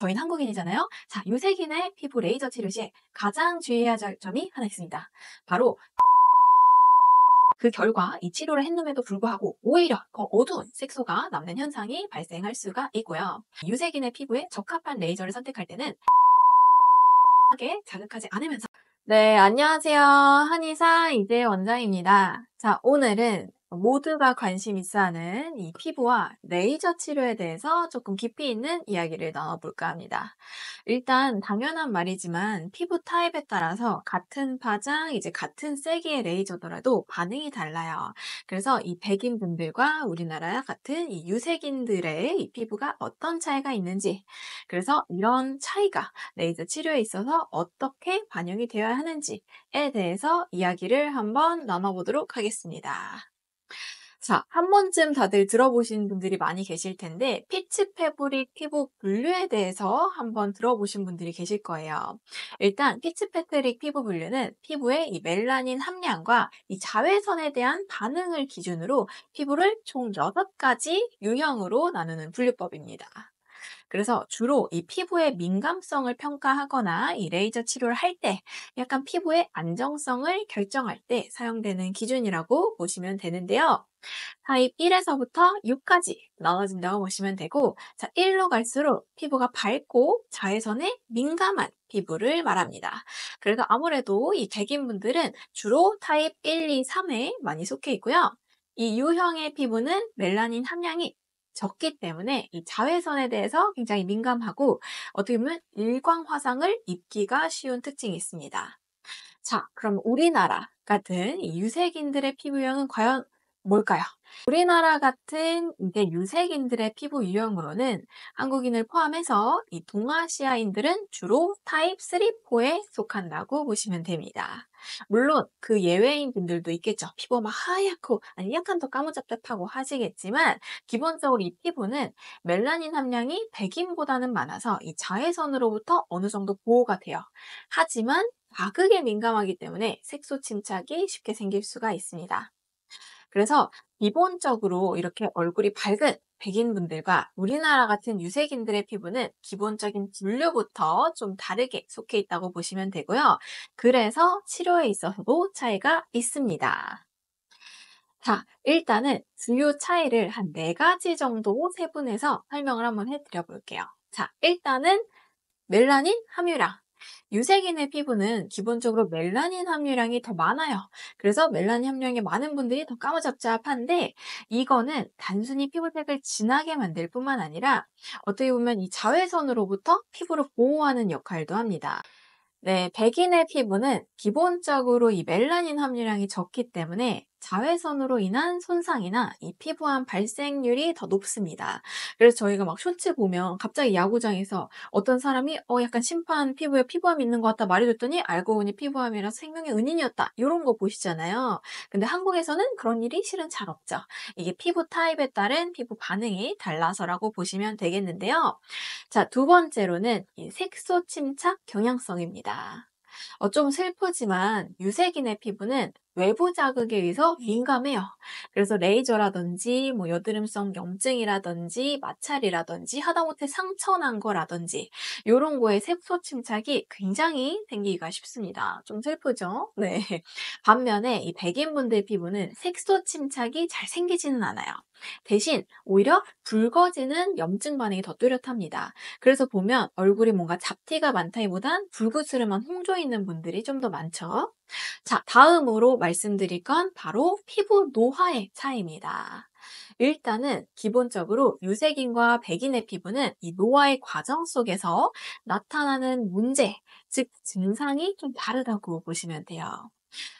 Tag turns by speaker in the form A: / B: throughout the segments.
A: 저희는 한국인이잖아요. 자, 유색인의 피부 레이저 치료 시에 가장 주의해야 할 점이 하나 있습니다. 바로 그 결과 이 치료를 했음에도 불구하고 오히려 더 어두운 색소가 남는 현상이 발생할 수가 있고요. 유색인의 피부에 적합한 레이저를 선택할 때는 하게 자극하지 않으면서 네, 안녕하세요. 한의사 이재 원장입니다. 자, 오늘은 모두가 관심 있어 하는 이 피부와 레이저 치료에 대해서 조금 깊이 있는 이야기를 나눠볼까 합니다. 일단 당연한 말이지만 피부 타입에 따라서 같은 파장, 이제 같은 세기의 레이저더라도 반응이 달라요. 그래서 이 백인 분들과 우리나라 같은 이 유색인들의 이 피부가 어떤 차이가 있는지, 그래서 이런 차이가 레이저 치료에 있어서 어떻게 반영이 되어야 하는지에 대해서 이야기를 한번 나눠보도록 하겠습니다. 자, 한 번쯤 다들 들어보신 분들이 많이 계실 텐데, 피치 패브릭 피부 분류에 대해서 한번 들어보신 분들이 계실 거예요. 일단, 피치 패브릭 피부 분류는 피부의 이 멜라닌 함량과 이 자외선에 대한 반응을 기준으로 피부를 총 6가지 유형으로 나누는 분류법입니다. 그래서 주로 이 피부의 민감성을 평가하거나 이 레이저 치료를 할 때 약간 피부의 안정성을 결정할 때 사용되는 기준이라고 보시면 되는데요. 타입 1에서부터 6까지 나눠진다고 보시면 되고, 자, 1로 갈수록 피부가 밝고 자외선에 민감한 피부를 말합니다. 그래서 아무래도 이 백인분들은 주로 타입 1, 2, 3에 많이 속해 있고요. 이 U형의 피부는 멜라닌 함량이 적기 때문에 이 자외선에 대해서 굉장히 민감하고 어떻게 보면 일광 화상을 입기가 쉬운 특징이 있습니다. 자, 그럼 우리나라 같은 이 유색인들의 피부형은 과연 뭘까요? 우리나라 같은 이제 유색인들의 피부 유형으로는 한국인을 포함해서 이 동아시아인들은 주로 타입 3, 4에 속한다고 보시면 됩니다. 물론 그 예외인 분들도 있겠죠. 피부가 막 하얗고 아니 약간 더 까무잡잡하고 하시겠지만 기본적으로 이 피부는 멜라닌 함량이 백인보다는 많아서 이 자외선으로부터 어느 정도 보호가 돼요. 하지만 자극에 민감하기 때문에 색소 침착이 쉽게 생길 수가 있습니다. 그래서 기본적으로 이렇게 얼굴이 밝은 백인분들과 우리나라 같은 유색인들의 피부는 기본적인 분류부터 좀 다르게 속해 있다고 보시면 되고요. 그래서 치료에 있어서도 차이가 있습니다. 자, 일단은 주요 차이를 한 4가지 정도 세분해서 설명을 한번 해드려 볼게요. 자, 일단은 멜라닌 함유량. 유색인의 피부는 기본적으로 멜라닌 함유량이 더 많아요. 그래서 멜라닌 함유량이 많은 분들이 더 까무잡잡한데 이거는 단순히 피부색을 진하게 만들 뿐만 아니라 어떻게 보면 이 자외선으로부터 피부를 보호하는 역할도 합니다. 네, 백인의 피부는 기본적으로 이 멜라닌 함유량이 적기 때문에 자외선으로 인한 손상이나 이 피부암 발생률이 더 높습니다. 그래서 저희가 막 쇼츠 보면 갑자기 야구장에서 어떤 사람이 약간 심판 피부에 피부암이 있는 것 같다 말해줬더니 알고 보니 피부암이라 생명의 은인이었다. 이런 거 보시잖아요. 근데 한국에서는 그런 일이 실은 잘 없죠. 이게 피부 타입에 따른 피부 반응이 달라서라고 보시면 되겠는데요. 자, 두 번째로는 이 색소 침착 경향성입니다. 좀 슬프지만 유색인의 피부는 외부 자극에 의해서 민감해요. 그래서 레이저라든지 뭐 여드름성 염증이라든지 마찰이라든지 하다못해 상처 난 거라든지 이런 거에 색소 침착이 굉장히 생기기가 쉽습니다. 좀 슬프죠? 네. 반면에 이 백인분들 피부는 색소 침착이 잘 생기지는 않아요. 대신 오히려 붉어지는 염증 반응이 더 뚜렷합니다. 그래서 보면 얼굴이 뭔가 잡티가 많다기보단 붉으스름한 홍조 있는 분들이 좀 더 많죠. 자, 다음으로 말씀드릴 건 바로 피부 노화의 차이입니다. 일단은 기본적으로 유색인과 백인의 피부는 이 노화의 과정 속에서 나타나는 문제, 즉 증상이 좀 다르다고 보시면 돼요.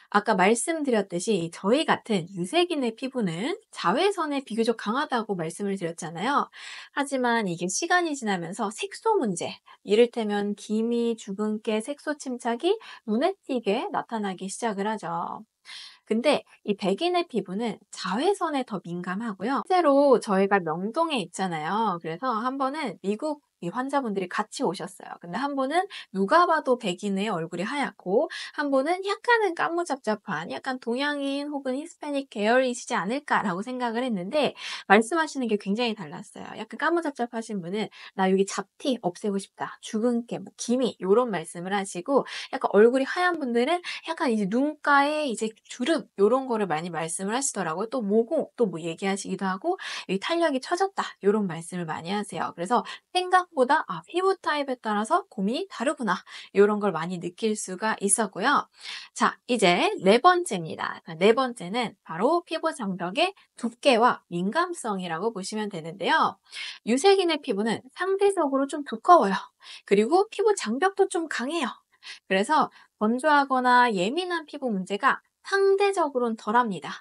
A: 아까 말씀드렸듯이 저희 같은 유색인의 피부는 자외선에 비교적 강하다고 말씀을 드렸잖아요. 하지만 이게 시간이 지나면서 색소 문제, 이를테면 기미, 주근깨, 색소 침착이 눈에 띄게 나타나기 시작을 하죠. 근데 이 백인의 피부는 자외선에 더 민감하고요. 실제로 저희가 명동에 있잖아요. 그래서 한 번은 미국 이 환자분들이 같이 오셨어요. 근데 한 분은 누가 봐도 백인의 얼굴이 하얗고 한 분은 약간은 까무잡잡한 약간 동양인 혹은 히스패닉 계열이시지 않을까라고 생각을 했는데 말씀하시는 게 굉장히 달랐어요. 약간 까무잡잡하신 분은 나 여기 잡티 없애고 싶다. 죽은 깨, 뭐 기미 요런 말씀을 하시고 약간 얼굴이 하얀 분들은 약간 이제 눈가에 이제 주름 요런 거를 많이 말씀을 하시더라고요. 또 모공 또 뭐 얘기하시기도 하고 이 탄력이 처졌다 요런 말씀을 많이 하세요. 그래서 생각보다 피부 타입에 따라서 고민이 다르구나 요런 걸 많이 느낄 수가 있었고요. 자, 이제 네 번째입니다. 네 번째는 바로 피부 장벽의 두께와 민감성이라고 보시면 되는데요. 유색인의 피부는 상대적으로 좀 두꺼워요. 그리고 피부 장벽도 좀 강해요. 그래서 건조하거나 예민한 피부 문제가 상대적으로는 덜합니다.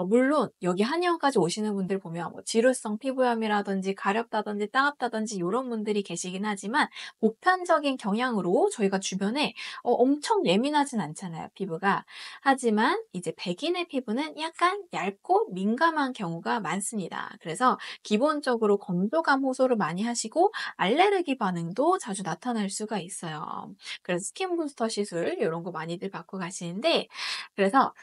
A: 물론 여기 한의원까지 오시는 분들 보면 뭐 지루성 피부염이라든지 가렵다든지 따갑다든지 이런 분들이 계시긴 하지만 보편적인 경향으로 저희가 주변에 엄청 예민하진 않잖아요, 피부가. 하지만 이제 백인의 피부는 약간 얇고 민감한 경우가 많습니다. 그래서 기본적으로 건조감 호소를 많이 하시고 알레르기 반응도 자주 나타날 수가 있어요. 그래서 스킨 부스터 시술 이런 거 많이들 받고 가시는데 그래서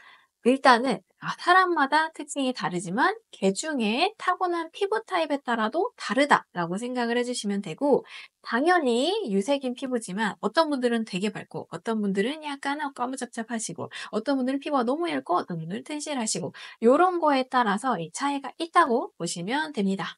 A: 일단은 사람마다 특징이 다르지만 개중에 타고난 피부 타입에 따라도 다르다라고 생각을 해주시면 되고 당연히 유색인 피부지만 어떤 분들은 되게 밝고 어떤 분들은 약간 까무잡잡하시고 어떤 분들은 피부가 너무 얇고 어떤 분들은 튼실하시고 요런 거에 따라서 이 차이가 있다고 보시면 됩니다.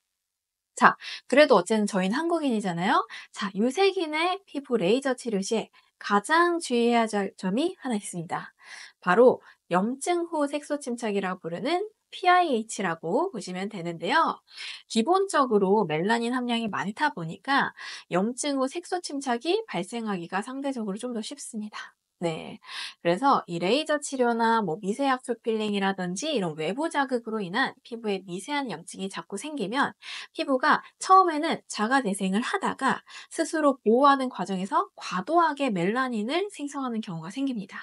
A: 자, 그래도 어쨌든 저희는 한국인이잖아요. 자, 유색인의 피부 레이저 치료 시에 가장 주의해야 할 점이 하나 있습니다. 바로 염증 후 색소 침착이라고 부르는 PIH라고 보시면 되는데요. 기본적으로 멜라닌 함량이 많다 보니까 염증 후 색소 침착이 발생하기가 상대적으로 좀 더 쉽습니다. 네. 그래서 이 레이저 치료나 뭐 미세약초 필링이라든지 이런 외부 자극으로 인한 피부에 미세한 염증이 자꾸 생기면 피부가 처음에는 자가 재생을 하다가 스스로 보호하는 과정에서 과도하게 멜라닌을 생성하는 경우가 생깁니다.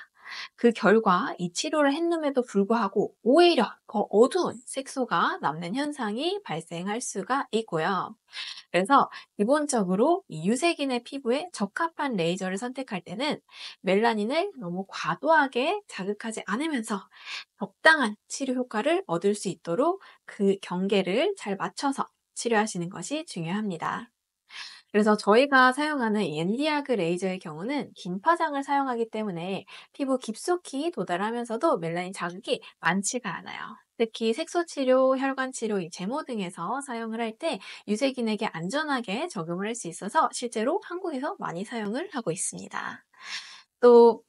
A: 그 결과 이 치료를 했음에도 불구하고 오히려 더 어두운 색소가 남는 현상이 발생할 수가 있고요. 그래서 기본적으로 이 유색인의 피부에 적합한 레이저를 선택할 때는 멜라닌을 너무 과도하게 자극하지 않으면서 적당한 치료 효과를 얻을 수 있도록 그 경계를 잘 맞춰서 치료하시는 것이 중요합니다. 그래서 저희가 사용하는 이 엔디아그 레이저의 경우는 긴 파장을 사용하기 때문에 피부 깊숙이 도달하면서도 멜라닌 자극이 많지가 않아요. 특히 색소치료, 혈관치료, 이 제모 등에서 사용을 할 때 유색인에게 안전하게 적용을 할 수 있어서 실제로 한국에서 많이 사용을 하고 있습니다. 또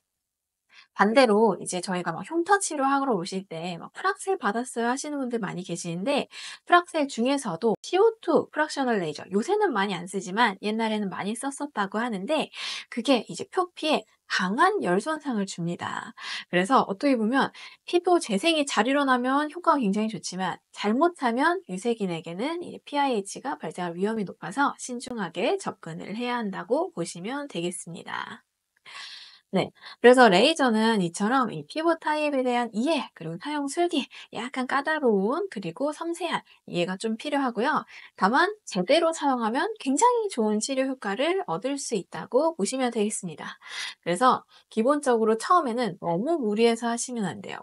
A: 반대로 이제 저희가 막 흉터 치료하러 오실 때 막 프락셀 받았어요 하시는 분들 많이 계시는데 프락셀 중에서도 CO2 프락셔널 레이저 요새는 많이 안 쓰지만 옛날에는 많이 썼었다고 하는데 그게 이제 표피에 강한 열 손상을 줍니다. 그래서 어떻게 보면 피부 재생이 잘 일어나면 효과가 굉장히 좋지만 잘못하면 유색인에게는 이 PIH가 발생할 위험이 높아서 신중하게 접근을 해야 한다고 보시면 되겠습니다. 네. 그래서 레이저는 이처럼 이 피부 타입에 대한 이해, 그리고 사용 술기, 약간 까다로운, 그리고 섬세한 이해가 좀 필요하고요. 다만, 제대로 사용하면 굉장히 좋은 치료 효과를 얻을 수 있다고 보시면 되겠습니다. 그래서 기본적으로 처음에는 너무 무리해서 하시면 안 돼요.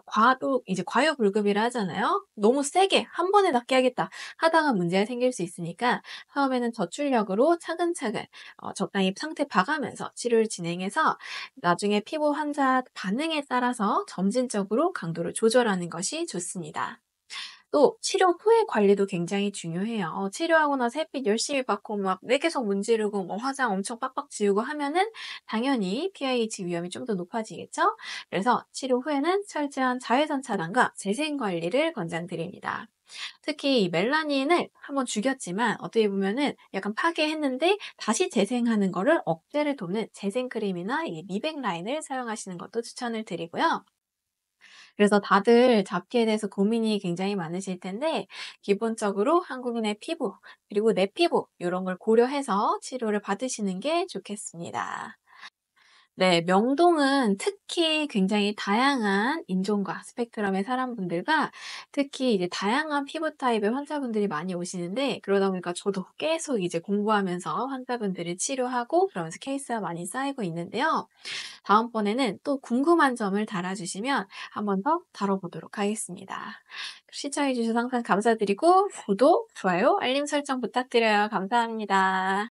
A: 이제 과유불급이라 하잖아요. 너무 세게 한 번에 낫게 하겠다 하다가 문제가 생길 수 있으니까 처음에는 저출력으로 차근차근 적당히 상태 봐가면서 치료를 진행해서 나중에 피부 환자 반응에 따라서 점진적으로 강도를 조절하는 것이 좋습니다. 또 치료 후의 관리도 굉장히 중요해요. 치료하고 나서 햇빛 열심히 받고 막 계속 문지르고 뭐 화장 엄청 빡빡 지우고 하면은 당연히 PIH 위험이 좀 더 높아지겠죠? 그래서 치료 후에는 철저한 자외선 차단과 재생 관리를 권장드립니다. 특히 이 멜라닌을 한번 죽였지만 어떻게 보면은 약간 파괴했는데 다시 재생하는 거를 억제를 돕는 재생 크림이나 이 미백 라인을 사용하시는 것도 추천을 드리고요. 그래서 다들 잡티에 대해서 고민이 굉장히 많으실 텐데 기본적으로 한국인의 피부 그리고 내 피부 이런 걸 고려해서 치료를 받으시는 게 좋겠습니다. 네, 명동은 특히 굉장히 다양한 인종과 스펙트럼의 사람분들과 특히 이제 다양한 피부 타입의 환자분들이 많이 오시는데 그러다 보니까 저도 계속 이제 공부하면서 환자분들을 치료하고 그러면서 케이스가 많이 쌓이고 있는데요. 다음번에는 또 궁금한 점을 달아주시면 한 번 더 다뤄보도록 하겠습니다. 시청해주셔서 항상 감사드리고 구독, 좋아요, 알림 설정 부탁드려요. 감사합니다.